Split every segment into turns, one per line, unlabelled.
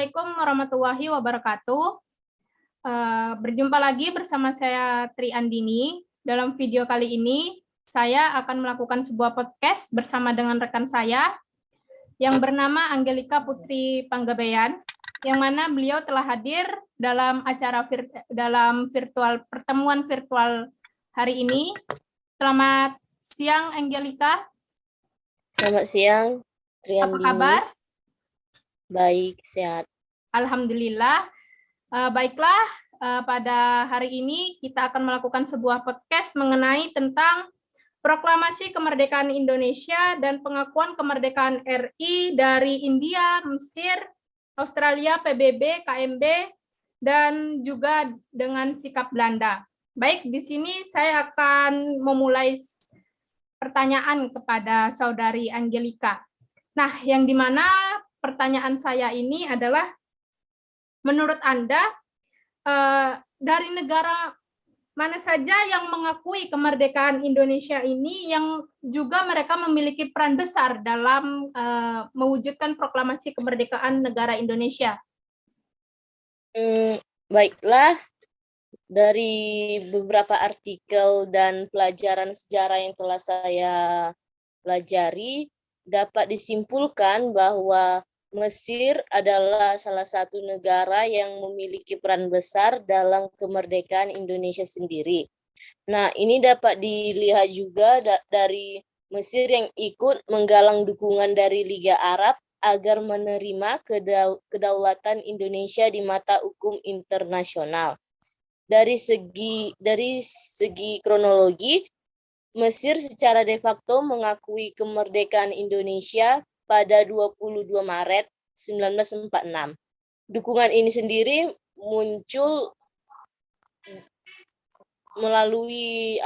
Assalamualaikum warahmatullahi wabarakatuh. Berjumpa lagi bersama saya Tri Andini. Dalam video kali ini, saya akan melakukan sebuah podcast bersama dengan rekan saya yang bernama Angelika Putri Panggabean, yang mana beliau telah hadir dalam acara pertemuan virtual hari ini. Selamat siang, Angelika.
Selamat siang, Tri
Apa
Andini.
kabar?
Baik, sehat.
Alhamdulillah. Baiklah, pada hari ini kita akan melakukan sebuah podcast mengenai tentang proklamasi kemerdekaan Indonesia dan pengakuan kemerdekaan RI dari India, Mesir, Australia, PBB, KMB, dan juga dengan sikap Belanda. Baik, di sini saya akan memulai pertanyaan kepada Saudari Angelika. Nah, yang dimana pertanyaan saya ini adalah, menurut Anda, dari negara mana saja yang mengakui kemerdekaan Indonesia ini yang juga mereka memiliki peran besar dalam mewujudkan proklamasi kemerdekaan negara Indonesia?
Baiklah, dari beberapa artikel dan pelajaran sejarah yang telah saya pelajari, dapat disimpulkan bahwa Mesir adalah salah satu negara yang memiliki peran besar dalam kemerdekaan Indonesia sendiri. Nah, ini dapat dilihat juga dari Mesir yang ikut menggalang dukungan dari Liga Arab agar menerima kedaulatan Indonesia di mata hukum internasional. Dari segi kronologi, Mesir secara de facto mengakui kemerdekaan Indonesia pada 22 Maret 1946. Dukungan ini sendiri muncul melalui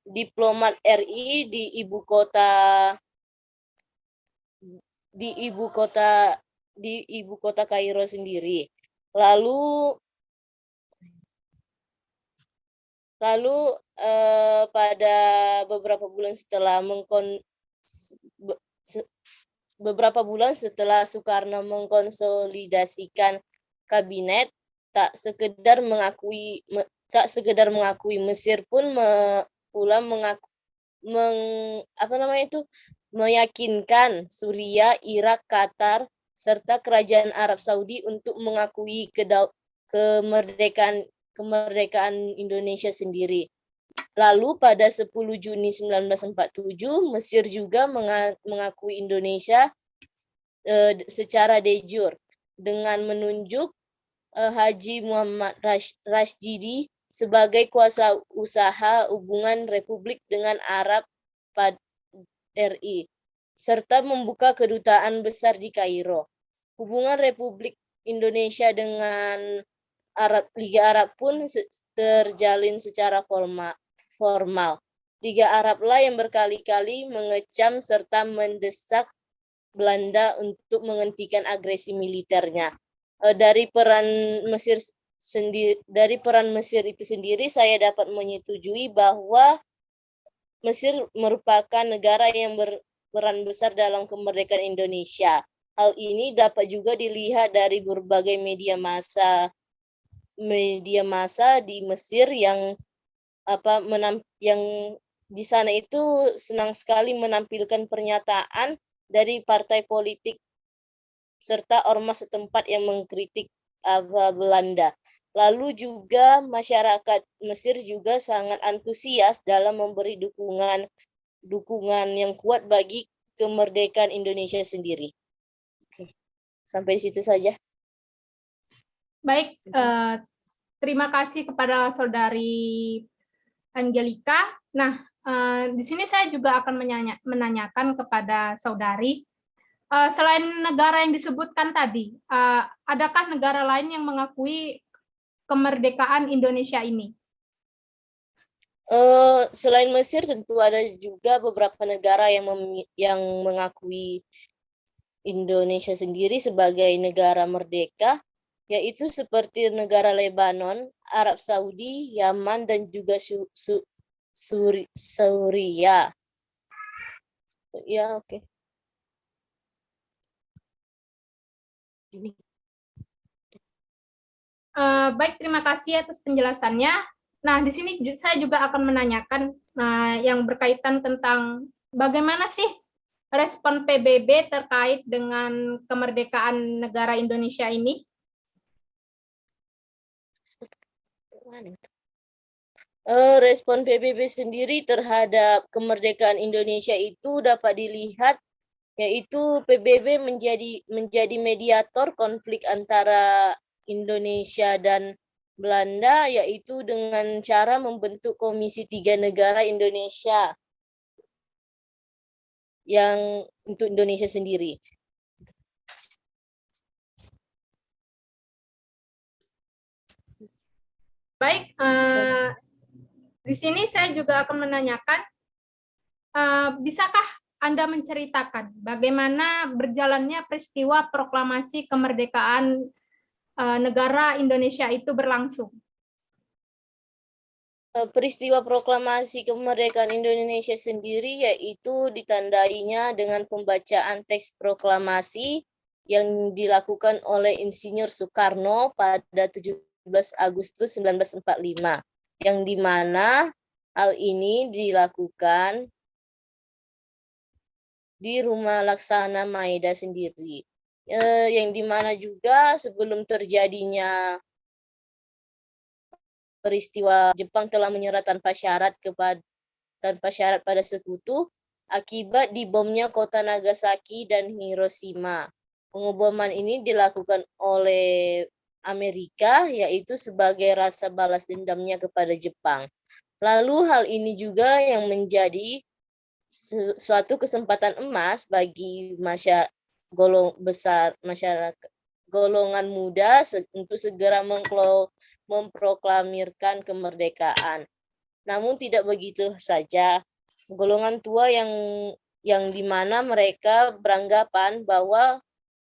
diplomat RI di ibu kota Kairo sendiri. Lalu pada beberapa bulan setelah Soekarno mengkonsolidasikan kabinet, tak sekedar mengakui Mesir pun meyakinkan Suriah, Irak, Qatar serta Kerajaan Arab Saudi untuk mengakui kemerdekaan Indonesia sendiri. Lalu pada 10 Juni 1947, Mesir juga mengakui Indonesia secara de jure dengan menunjuk Haji Muhammad Rashidi sebagai kuasa usaha hubungan Republik dengan Arab pada RI, serta membuka kedutaan besar di Kairo. Hubungan Republik Indonesia dengan Liga Arab pun terjalin secara formal. Liga Arablah yang berkali-kali mengecam serta mendesak Belanda untuk menghentikan agresi militernya. Dari peran Mesir itu sendiri, saya dapat menyetujui bahwa Mesir merupakan negara yang berperan besar dalam kemerdekaan Indonesia. Hal ini dapat juga dilihat dari berbagai media massa di Mesir yang di sana itu senang sekali menampilkan pernyataan dari partai politik serta ormas setempat yang mengkritik Belanda. Lalu juga masyarakat Mesir juga sangat antusias dalam memberi dukungan yang kuat bagi kemerdekaan Indonesia sendiri. Oke. Sampai di situ saja.
Baik, terima kasih kepada Saudari Angelika. Nah, di sini saya juga akan menanyakan kepada Saudari, selain negara yang disebutkan tadi, adakah negara lain yang mengakui kemerdekaan Indonesia ini?
Selain Mesir, tentu ada juga beberapa negara yang mengakui Indonesia sendiri sebagai negara merdeka, yaitu seperti negara Lebanon, Arab Saudi, Yaman, dan juga Suriah. Ya, oke. Ini.
Baik, terima kasih atas penjelasannya. Nah, di sini saya juga akan menanyakan yang berkaitan tentang bagaimana sih respon PBB terkait dengan kemerdekaan negara Indonesia ini?
Respon PBB sendiri terhadap kemerdekaan Indonesia itu dapat dilihat, yaitu PBB menjadi mediator konflik antara Indonesia dan Belanda, yaitu dengan cara membentuk Komisi 3 Negara Indonesia yang untuk Indonesia sendiri.
Baik, di sini saya juga akan menanyakan, bisakah Anda menceritakan bagaimana berjalannya peristiwa proklamasi kemerdekaan negara Indonesia itu berlangsung?
Peristiwa proklamasi kemerdekaan Indonesia sendiri yaitu ditandainya dengan pembacaan teks proklamasi yang dilakukan oleh Insinyur Soekarno pada 17 Agustus 1945, yang dimana hal ini dilakukan di Rumah Laksana Maeda sendiri, yang dimana juga sebelum terjadinya peristiwa Jepang telah menyerah tanpa syarat pada sekutu akibat dibomnya kota Nagasaki dan Hiroshima. Pengeboman ini dilakukan oleh Amerika, yaitu sebagai rasa balas dendamnya kepada Jepang. Lalu hal ini juga yang menjadi suatu kesempatan emas bagi golongan muda untuk segera memproklamirkan kemerdekaan. Namun tidak begitu saja. Golongan tua yang dimana mereka beranggapan bahwa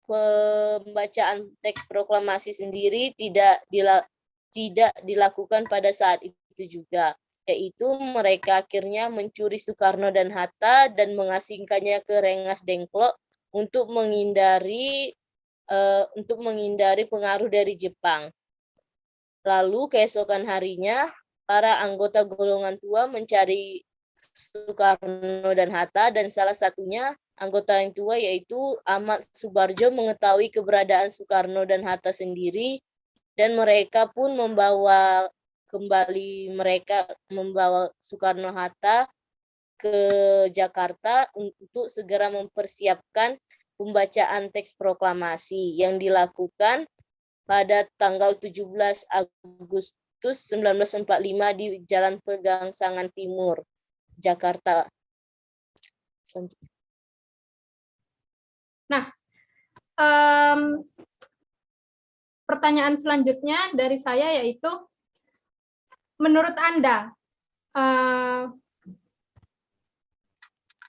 pembacaan teks proklamasi sendiri tidak dilakukan pada saat itu juga, yaitu mereka akhirnya mencuri Soekarno dan Hatta dan mengasingkannya ke Rengas Dengklok untuk menghindari pengaruh dari Jepang. Lalu keesokan harinya, para anggota golongan tua mencari Soekarno dan Hatta, dan salah satunya anggota yang tua yaitu Ahmad Subarjo mengetahui keberadaan Soekarno dan Hatta sendiri, dan mereka pun membawa Soekarno-Hatta ke Jakarta untuk segera mempersiapkan pembacaan teks proklamasi yang dilakukan pada tanggal 17 Agustus 1945 di Jalan Pegangsangan Timur, Jakarta.
Nah, pertanyaan selanjutnya dari saya yaitu, menurut Anda,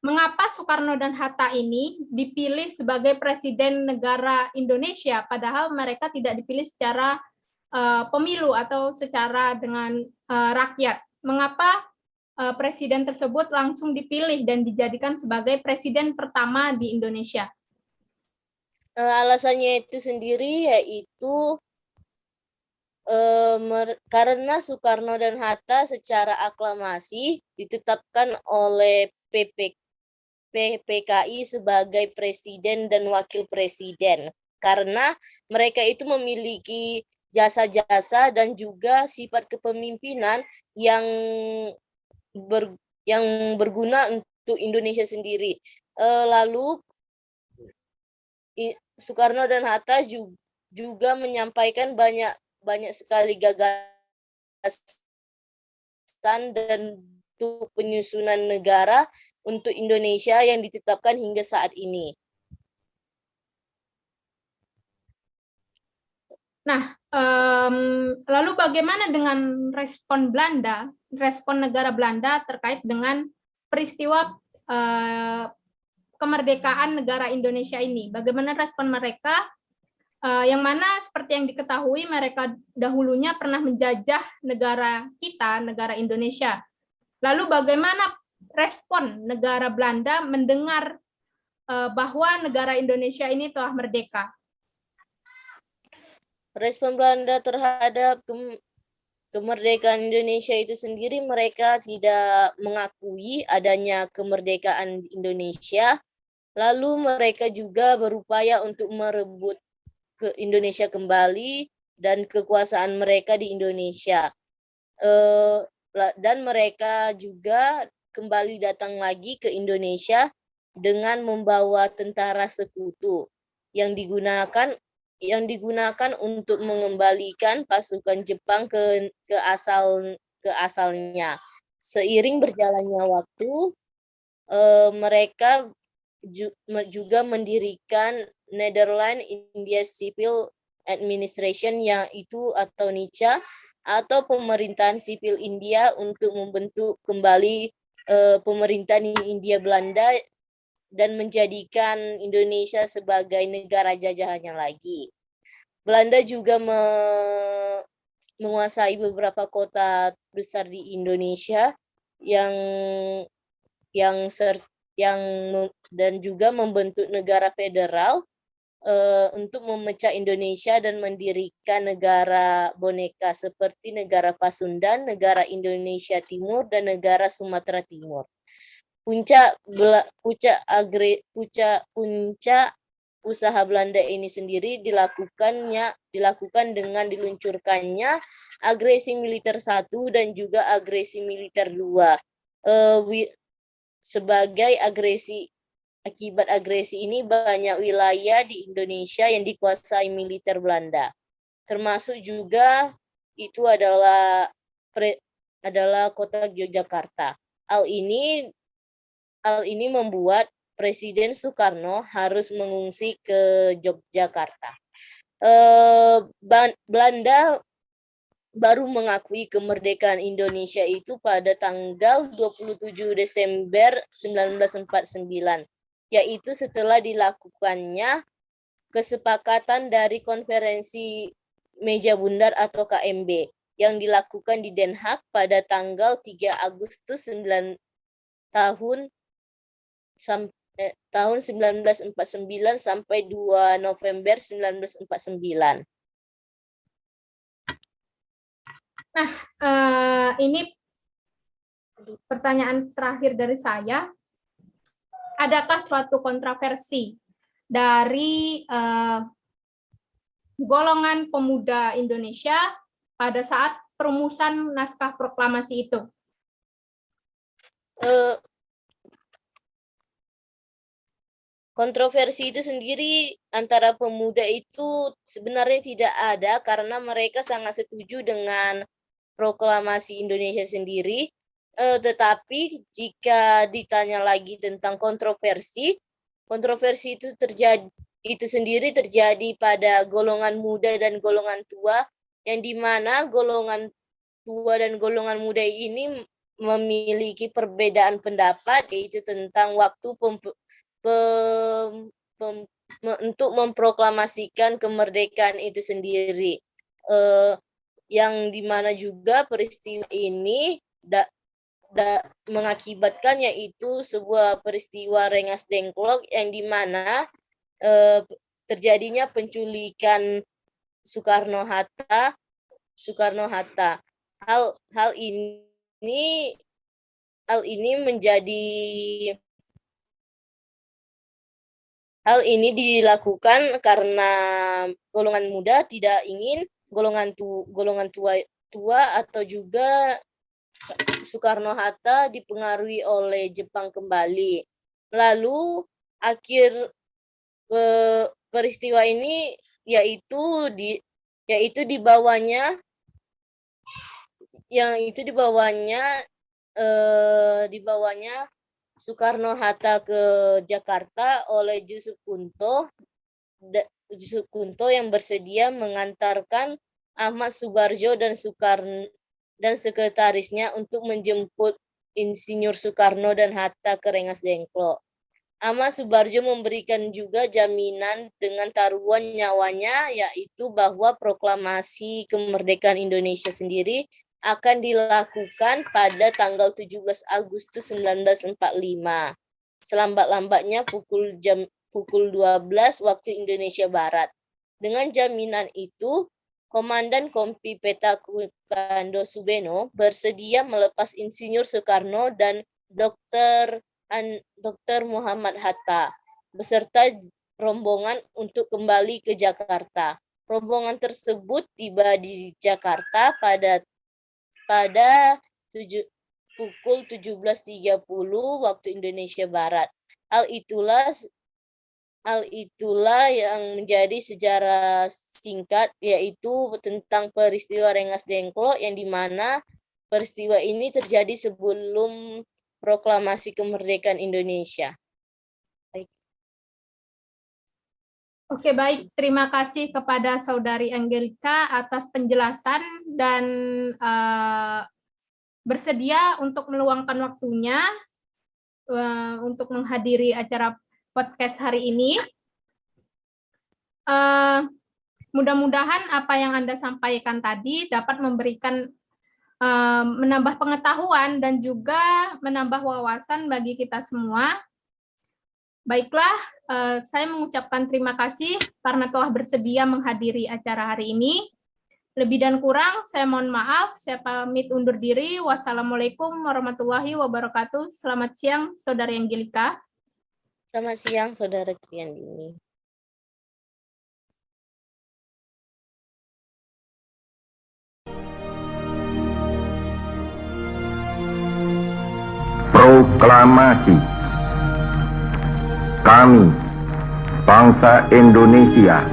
mengapa Soekarno dan Hatta ini dipilih sebagai presiden negara Indonesia, padahal mereka tidak dipilih secara pemilu atau secara dengan rakyat? Mengapa presiden tersebut langsung dipilih dan dijadikan sebagai presiden pertama di Indonesia?
Alasannya itu sendiri yaitu karena Soekarno dan Hatta secara aklamasi ditetapkan oleh PPKI sebagai presiden dan wakil presiden, karena mereka itu memiliki jasa-jasa dan juga sifat kepemimpinan yang berguna untuk Indonesia sendiri. Lalu Soekarno dan Hatta juga menyampaikan banyak sekali gagasan dan untuk penyusunan negara untuk Indonesia yang ditetapkan hingga saat ini.
Nah, lalu bagaimana dengan respon negara Belanda terkait dengan peristiwa kemerdekaan negara Indonesia ini? Bagaimana respon mereka, yang mana seperti yang diketahui mereka dahulunya pernah menjajah negara kita, negara Indonesia. Lalu bagaimana respon negara Belanda mendengar bahwa negara Indonesia ini telah merdeka?
Respon Belanda terhadap kemerdekaan Indonesia itu sendiri, mereka tidak mengakui adanya kemerdekaan Indonesia. Lalu mereka juga berupaya untuk merebut ke Indonesia kembali dan kekuasaan mereka di Indonesia. Dan mereka juga kembali datang lagi ke Indonesia dengan membawa tentara sekutu yang digunakan untuk mengembalikan pasukan Jepang ke asalnya. Seiring berjalannya waktu, mereka juga mendirikan Netherlands India Civil Administration, yaitu atau NICA, atau pemerintahan sipil India, untuk membentuk kembali pemerintahan India Belanda dan menjadikan Indonesia sebagai negara jajahannya lagi. Belanda juga menguasai beberapa kota besar di Indonesia dan juga membentuk negara federal untuk memecah Indonesia dan mendirikan negara boneka seperti negara Pasundan, negara Indonesia Timur, dan negara Sumatera Timur. Puncak usaha Belanda ini sendiri dilakukan dengan diluncurkannya agresi militer 1 dan juga agresi militer 2. Akibat agresi ini, banyak wilayah di Indonesia yang dikuasai militer Belanda. Termasuk juga itu adalah kota Yogyakarta. Hal ini membuat Presiden Soekarno harus mengungsi ke Yogyakarta. Belanda baru mengakui kemerdekaan Indonesia itu pada tanggal 27 Desember 1949, yaitu setelah dilakukannya kesepakatan dari Konferensi Meja Bundar atau KMB yang dilakukan di Den Haag pada tanggal 3 Agustus tahun 1949 sampai 2 November 1949.
Nah, ini pertanyaan terakhir dari saya. Adakah suatu kontroversi dari golongan pemuda Indonesia pada saat perumusan naskah proklamasi itu?
Kontroversi itu sendiri antara pemuda itu sebenarnya tidak ada, karena mereka sangat setuju dengan proklamasi Indonesia sendiri. Tetapi jika ditanya lagi tentang kontroversi itu sendiri terjadi pada golongan muda dan golongan tua, yang dimana golongan tua dan golongan muda ini memiliki perbedaan pendapat, yaitu tentang waktu untuk memproklamasikan kemerdekaan itu sendiri, yang dimana juga peristiwa ini mengakibatkan yaitu sebuah peristiwa Rengas Dengklok, yang dimana terjadinya penculikan Soekarno Hatta. Hal ini dilakukan karena golongan muda tidak ingin golongan tua atau juga Soekarno Hatta dipengaruhi oleh Jepang kembali. Lalu akhir peristiwa ini yaitu dibawanya Soekarno Hatta ke Jakarta oleh Yusuf Kunto yang bersedia mengantarkan Ahmad Subarjo dan sekretarisnya untuk menjemput Insinyur Soekarno dan Hatta ke Rengas Dengklok. Ahmad Subarjo memberikan juga jaminan dengan taruhan nyawanya, yaitu bahwa proklamasi kemerdekaan Indonesia sendiri akan dilakukan pada tanggal 17 Agustus 1945. Selambat-lambatnya pukul 12 waktu Indonesia Barat. Dengan jaminan itu, Komandan Kompi Petakukando Subeno bersedia melepas Insinyur Soekarno dan Dr. Muhammad Hatta beserta rombongan untuk kembali ke Jakarta. Rombongan tersebut tiba di Jakarta pada pukul 17.30 waktu Indonesia Barat. Hal itulah yang menjadi sejarah singkat, yaitu tentang peristiwa Rengas Dengklok, yang dimana peristiwa ini terjadi sebelum proklamasi kemerdekaan Indonesia.
Oke, baik. Terima kasih kepada Saudari Angelika atas penjelasan dan bersedia untuk meluangkan waktunya untuk menghadiri acara podcast hari ini. Mudah-mudahan apa yang Anda sampaikan tadi dapat memberikan menambah pengetahuan dan juga menambah wawasan bagi kita semua. Baiklah, saya mengucapkan terima kasih karena telah bersedia menghadiri acara hari ini. Lebih dan kurang, saya mohon maaf. Saya pamit undur diri. Wassalamualaikum warahmatullahi wabarakatuh. Selamat siang, Saudari Angelika.
Selamat siang, Saudara Kriandini.
Proklamasi. Kami, bangsa Indonesia,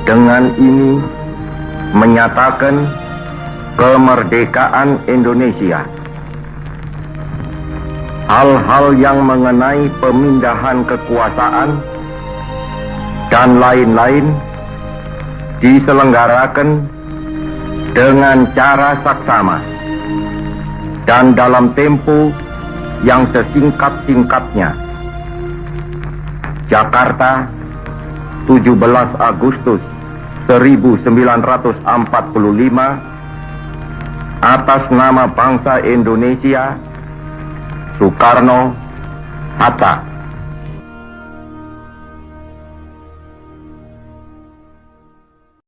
dengan ini menyatakan kemerdekaan Indonesia. Hal-hal yang mengenai pemindahan kekuasaan dan lain-lain diselenggarakan dengan cara saksama dan dalam tempo yang sesingkat-singkatnya. Jakarta, 17 Agustus 1945, atas nama bangsa Indonesia, Soekarno, Hatta.